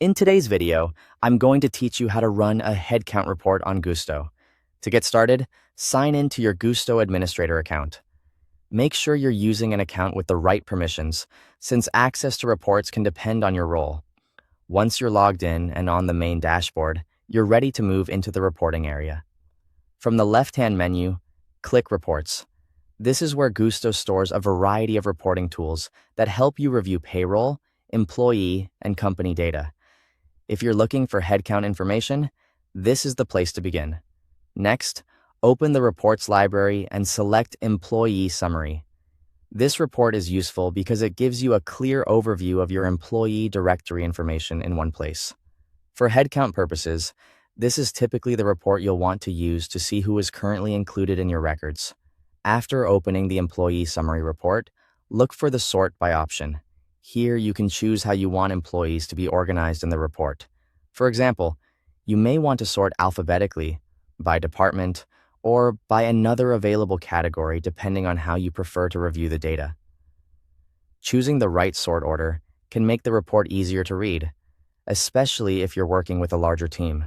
In today's video, I'm going to teach you how to run a headcount report on Gusto. To get started, sign in to your Gusto administrator account. Make sure you're using an account with the right permissions, since access to reports can depend on your role. Once you're logged in and on the main dashboard, you're ready to move into the reporting area. From the left-hand menu, click Reports. This is where Gusto stores a variety of reporting tools that help you review payroll, employee, and company data. If you're looking for headcount information, this is the place to begin. Next, open the Reports library and select Employee Summary. This report is useful because it gives you a clear overview of your employee directory information in one place. For headcount purposes, this is typically the report you'll want to use to see who is currently included in your records. After opening the Employee Summary report, look for the Sort by option. Here, you can choose how you want employees to be organized in the report. For example, you may want to sort alphabetically, by department, or by another available category depending on how you prefer to review the data. Choosing the right sort order can make the report easier to read, especially if you're working with a larger team.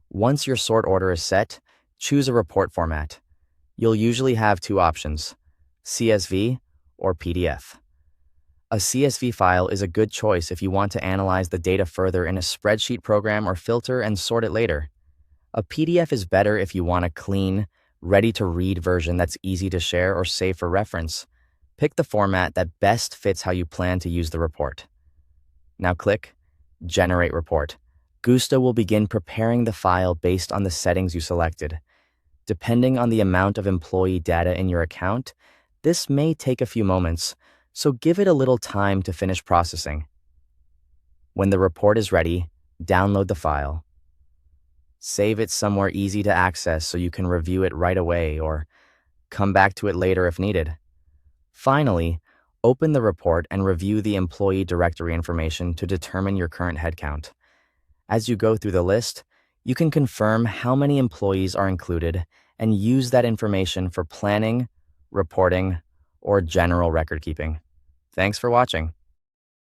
Once your sort order is set, choose a report format. You'll usually have two options, CSV or PDF. A CSV file is a good choice if you want to analyze the data further in a spreadsheet program or filter and sort it later. A PDF is better if you want a clean, ready-to-read version that's easy to share or save for reference. Pick the format that best fits how you plan to use the report. Now click Generate Report. Gusto will begin preparing the file based on the settings you selected. Depending on the amount of employee data in your account, this may take a few moments, so give it a little time to finish processing. When the report is ready, download the file. Save it somewhere easy to access so you can review it right away or come back to it later if needed. Finally, open the report and review the employee directory information to determine your current headcount. As you go through the list, you can confirm how many employees are included and use that information for planning, reporting, or general record keeping. Thanks for watching.